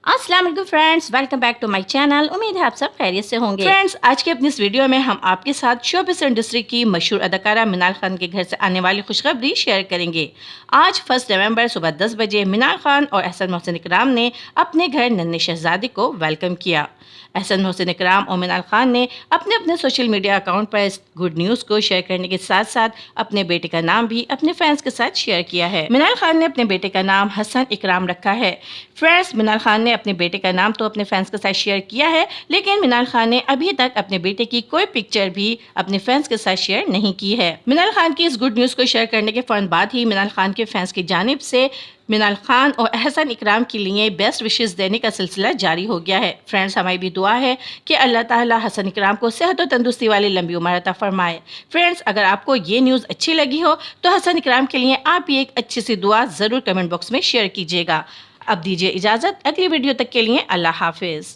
अस्सलाम वालेकुम friends, welcome back to my channel. उम्मीद है आप सब खैरियत से होंगे। फ्रेंड्स, आज के अपनी इस वीडियो में हम आपके साथ शोबिस इंडस्ट्री की मशहूर अदाकारा मिनाल खान के घर से आने वाली खुशखबरी शेयर करेंगे। आज 1 नवंबर सुबह 10 बजे मिनाल खान और एहसन मोहसिन इकराम ने अपने घर नन्हे शहजादी को वेलकम किया। एहसन मोहसिन इकराम और मिनाल खान ने अपने अपने सोशल मीडिया अकाउंट पर इस गुड न्यूज़ को शेयर करने के साथ साथ अपने बेटे का नाम भी अपने फैंस के साथ शेयर किया है। मिनाल खान ने अपने बेटे का नाम हसन इकराम रखा है। फ्रेंड्स, मिनाल खान ने अपने बेटे का नाम तो अपने फैंस के साथ शेयर किया है, लेकिन मिनाल खान ने अभी तक अपने बेटे की कोई पिक्चर भी अपने फैंस के साथ शेयर नहीं की है। मिनाल खान की इस गुड न्यूज़ को शेयर करने के फौरन बाद ही मिनाल खान के फैंस की जानिब से मिनाल खान और एहसन इकराम के लिए बेस्ट विशेस देने का सिलसिला जारी हो गया है। फ्रेंड्स, हमारी भी दुआ है कि अल्लाह ताला हसन इकराम को सेहत और तंदुरुस्ती वाली लंबी उम्र अता फरमाए। फ्रेंड्स, अगर आपको ये न्यूज़ अच्छी लगी हो तो हसन इकराम के लिए आप भी एक अच्छी सी दुआ ज़रूर कमेंट बॉक्स में शेयर कीजिएगा। अब दीजिए इजाज़त, अगली वीडियो तक के लिए अल्लाह हाफिज़।